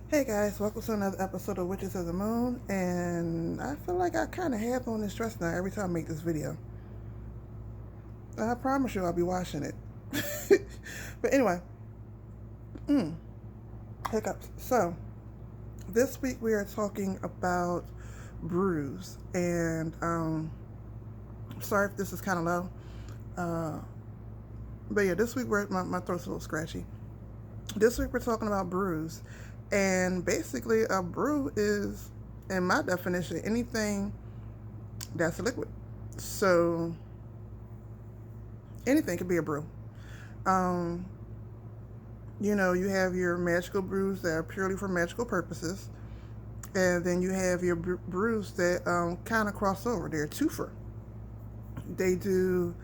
Hey guys, welcome to another episode of Witches of the Moon, and I feel like I kind of have on this dress now every time I make this video. I promise you I'll be washing it. But anyway, hiccups. So, this week we are talking about brews, and sorry if this is kind of low. Uh, but yeah, this week my throat's a little scratchy. This week we're talking about brews, and basically a brew is, in my definition, anything that's a liquid. So anything could be a brew. Um, you have your magical brews that are purely for magical purposes, and then you have your brews that kind of cross over. They're twofer. They do,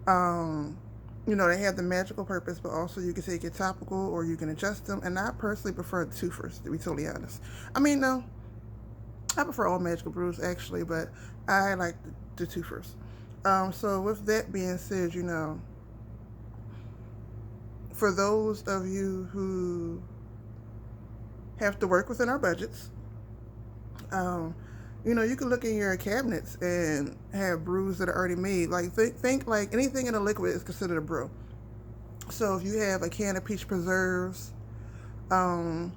um, they have the magical purpose, but also you can take it topical or you can adjust them. And I personally prefer the twofers, to be totally honest. I mean, no, I prefer all magical brews actually, but I like the twofers. So with that being said, for those of you who have to work within our budgets, um, you can look in your cabinets and have brews that are already made. Like think like anything in a liquid is considered a brew. So if you have a can of peach preserves, um,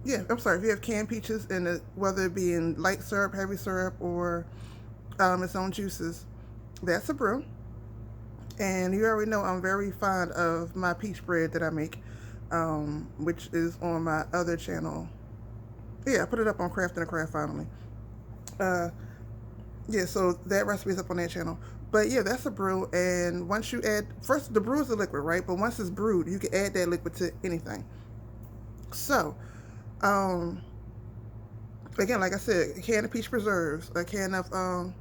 yeah, I'm sorry, if you have canned peaches in it, whether it be in light syrup, heavy syrup, or its own juices, that's a brew. And you already know I'm very fond of my peach bread that I make, which is on my other channel. Yeah, I put it up on Craft and a Craft finally. Uh, yeah, so that recipe is up on that channel. But yeah, that's a brew. And once you add, first, the brew is a liquid, right? But once it's brewed, you can add that liquid to anything. So, um, again, like I said, a can of peach preserves, a can of,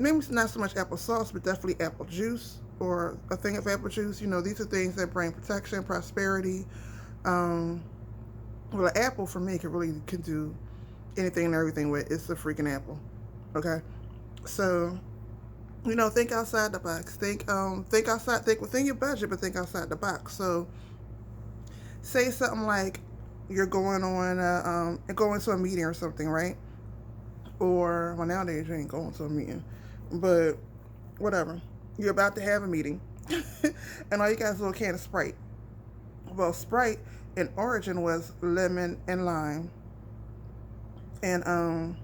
maybe not so much apple sauce, but definitely apple juice or a thing of apple juice. These are things that bring protection, prosperity. Um, well, an apple for me can do anything and everything with. It's a freaking apple. Okay, so think outside the box. Think outside. Think within your budget, but think outside the box. So, say something like you're going to a meeting or something, right? Or well, nowadays you ain't going to a meeting, but whatever. You're about to have a meeting, and all you got is a little can of Sprite. Well, Sprite in origin was lemon and lime, and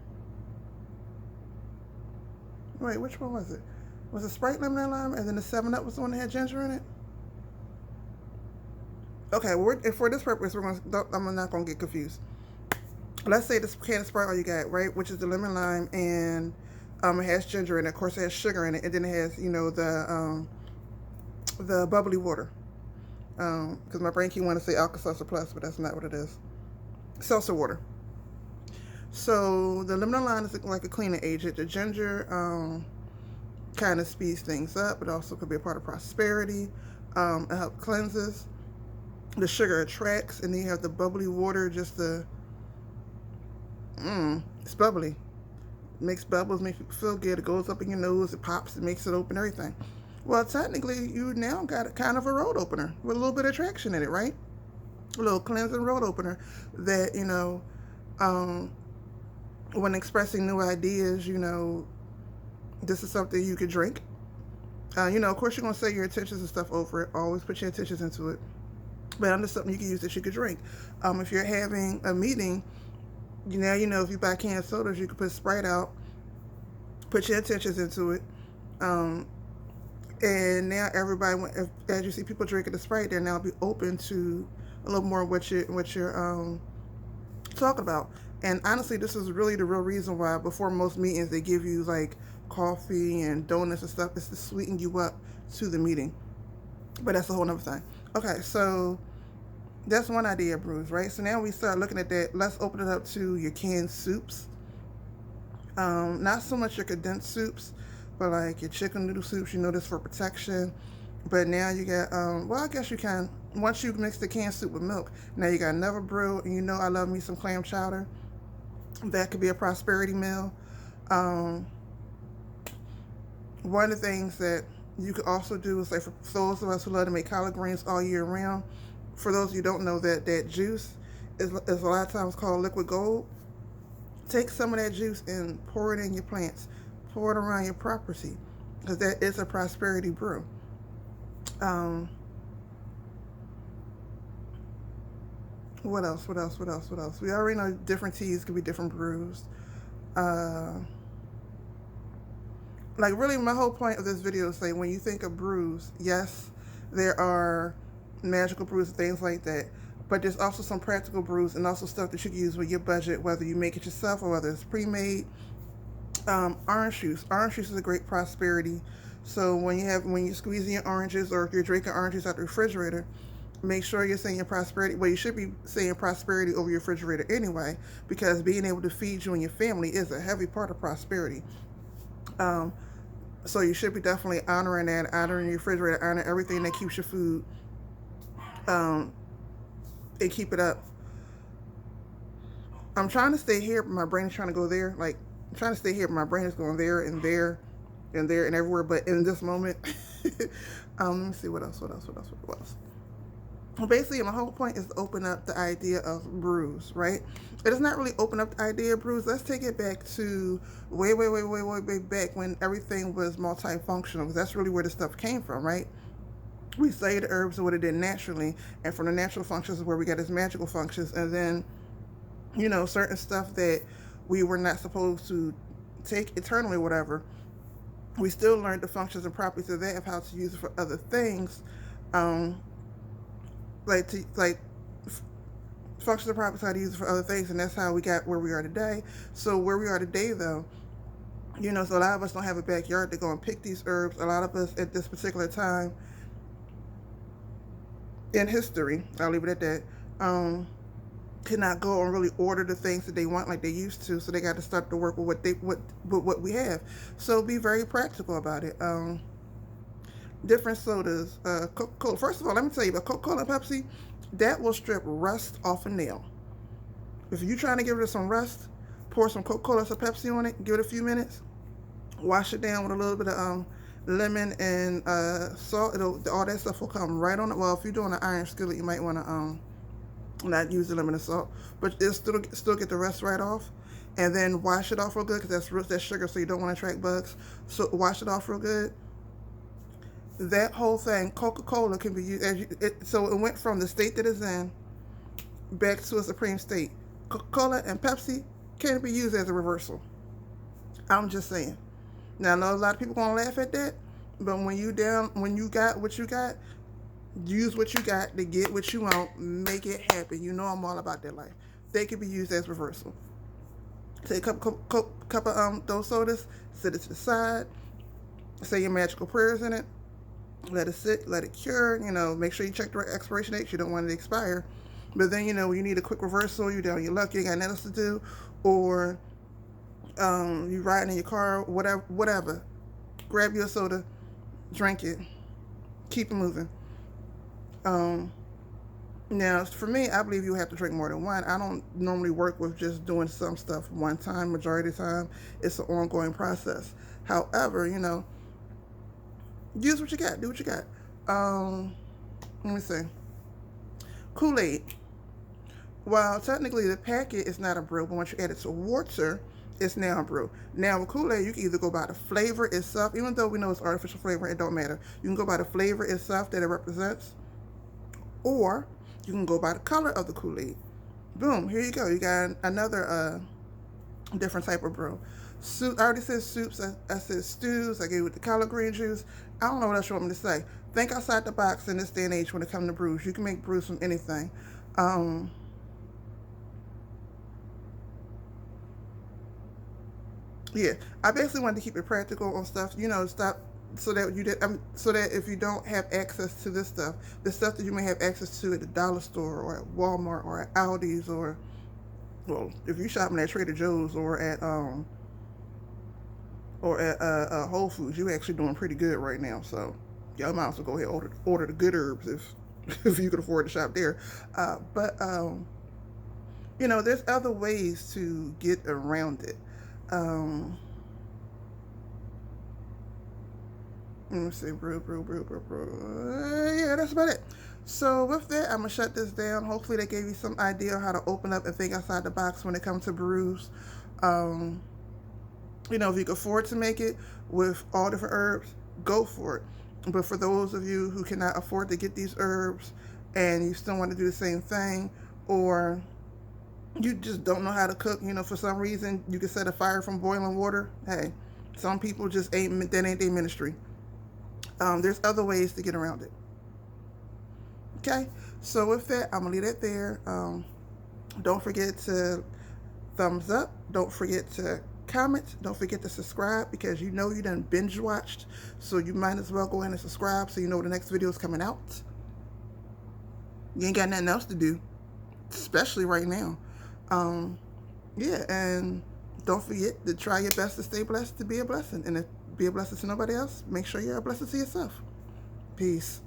wait, which one was it? Was it Sprite, lemon, and lime, and then the Seven Up was the one that had ginger in it? Okay, for this purpose, I'm not gonna get confused. Let's say this can of Sprite all you got, right? Which is the lemon lime, and it has ginger in it. Of course, it has sugar in it, and then it has the bubbly water. Because my brain keep wanting to say Alka-Seltzer Plus, but that's not what it is. Seltzer water. So the lemon lime is like a cleaning agent. The ginger kind of speeds things up. It also could be a part of prosperity. It helps cleanses. The sugar attracts, and then you have the bubbly water. It's bubbly. It makes bubbles, makes you feel good. It goes up in your nose. It pops. It makes it open. Everything. Well, technically, you now got a kind of a road opener with a little bit of traction in it, right? A little cleansing road opener that um, when expressing new ideas, this is something you could drink. Of course, you're gonna say your intentions and stuff over it. Always put your intentions into it. But under something you can use that you could drink. If you're having a meeting, if you buy canned sodas, you can put Sprite out, put your intentions into it. And now everybody, as you see people drinking the Sprite, they'll now be open to a little more what you're talking about. And honestly, this is really the real reason why before most meetings they give you like coffee and donuts and stuff. It's to sweeten you up to the meeting. But that's a whole nother thing. Okay, so that's one idea of brews, right? So now we start looking at that. Let's open it up to your canned soups. Not so much your condensed soups, but like your chicken noodle soups. This for protection. But now you got, I guess you can, once you mix the canned soup with milk, now you got another brew, and I love me some clam chowder. That could be a prosperity meal. Um, One of the things that you could also do is like for those of us who love to make collard greens all year round, For those of you who don't know, that juice is a lot of times called liquid gold. Take some of that juice and pour it in your plants, pour it around your property, because that is a prosperity brew. Um, what else? What else? What else? What else? We already know different teas could be different brews. Uh, like really, my whole point of this video is say when you think of brews, yes, there are magical brews and things like that. But there's also some practical brews and also stuff that you can use with your budget, whether you make it yourself or whether it's pre-made. Orange juice. Orange juice is a great prosperity. So when you're squeezing your oranges or if you're drinking oranges out the refrigerator, make sure you're saying prosperity. Well, you should be saying prosperity over your refrigerator anyway, because being able to feed you and your family is a heavy part of prosperity. Um, so you should be definitely honoring that, honoring your refrigerator, honoring everything that keeps your food, um, and keep it up. I'm trying to stay here, but my brain is trying to go there. Like I'm trying to stay here, but my brain is going there and there and there and everywhere. But in this moment, let me see what else. What else? What else? What else? Well, basically, my whole point is to open up the idea of brews, right? It does not really open up the idea of brews. Let's take it back to way back when everything was multifunctional, because that's really where the stuff came from, right? We say the herbs are what it did naturally, and from the natural functions is where we got its magical functions, and then certain stuff that we were not supposed to take eternally, whatever. We still learned the functions and properties of that, of how to use it for other things, um, like functions and properties how to use it for other things, and that's how we got where we are today. So where we are today, though, so a lot of us don't have a backyard to go and pick these herbs. A lot of us at this particular time in history, I'll leave it at that, cannot go and really order the things that they want like they used to, so they got to start to work with what we have. So be very practical about it. Different sodas, Coca-Cola. First of all, let me tell you about Coca-Cola and Pepsi. That will strip rust off a nail. If you're trying to get rid of some rust, pour some Coca-Cola or some Pepsi on it, give it a few minutes, wash it down with a little bit of lemon and salt. All that stuff will come right on it. Well, if you're doing an iron skillet, you might want to not use the lemon and salt, but it'll still get the rest right off. And then wash it off real good, because that's sugar, so you don't want to attract bugs. So wash it off real good. That whole thing, Coca-Cola can be used so it went from the state that it's in back to a supreme state. Coca-Cola and Pepsi can be used as a reversal. I'm just saying. Now I know a lot of people gonna laugh at that, but when you got what you got, use what you got to get what you want. Make it happen. You know I'm all about that life. They can be used as reversal. Take a cup of those sodas, set it to the side, say your magical prayers in it, let it sit, let it cure. Make sure you check the right expiration date. You don't want it to expire. But then when you need a quick reversal, you're down your luck, you ain't got nothing else to do, or you riding in your car, whatever. Grab your soda, drink it, keep it moving. Now, for me, I believe you have to drink more than one. I don't normally work with just doing some stuff one time. Majority of the time, it's an ongoing process. However, use what you got. Do what you got. Let me see. Kool-Aid. While technically the packet is not a brew, but once you add it to water, it's now a brew. Now with Kool-Aid, you can either go by the flavor itself, even though we know it's artificial flavor, it don't matter. You can go by the flavor itself that it represents, or you can go by the color of the Kool-Aid. Boom, here you go. You got another different type of brew. Soup, I already said soups. I said stews. I gave you the collard green juice. I don't know what else you want me to say. Think outside the box in this day and age when it comes to brews. You can make brews from anything. Yeah, I basically wanted to keep it practical on stuff. Stop so that so that if you don't have access to this stuff, the stuff that you may have access to at the dollar store or at Walmart or at Aldi's, or well, if you're shopping at Trader Joe's or at Whole Foods, you're actually doing pretty good right now. So y'all might as well go ahead and order the good herbs if if you could afford to shop there. But there's other ways to get around it. Let me see, brew. Yeah, that's about it. So with that, I'm gonna shut this down. Hopefully, they gave you some idea on how to open up and think outside the box when it comes to brews. Um, you know, if you can afford to make it with all different herbs, go for it. But for those of you who cannot afford to get these herbs and you still want to do the same thing, or you just don't know how to cook, you know, for some reason you can set a fire from boiling water. Hey, some people just ain't, that ain't their ministry. There's other ways to get around it. Okay, so with that, I'm gonna leave it there. Don't forget to thumbs up. Don't forget to comment. Don't forget to subscribe, because you know you done binge watched, so you might as well go in and subscribe so you know the next video is coming out. You ain't got nothing else to do, especially right now. Um, yeah, and don't forget to try your best to stay blessed, to be a blessing, and if be a blessing to nobody else, make sure you're a blessing to yourself. Peace.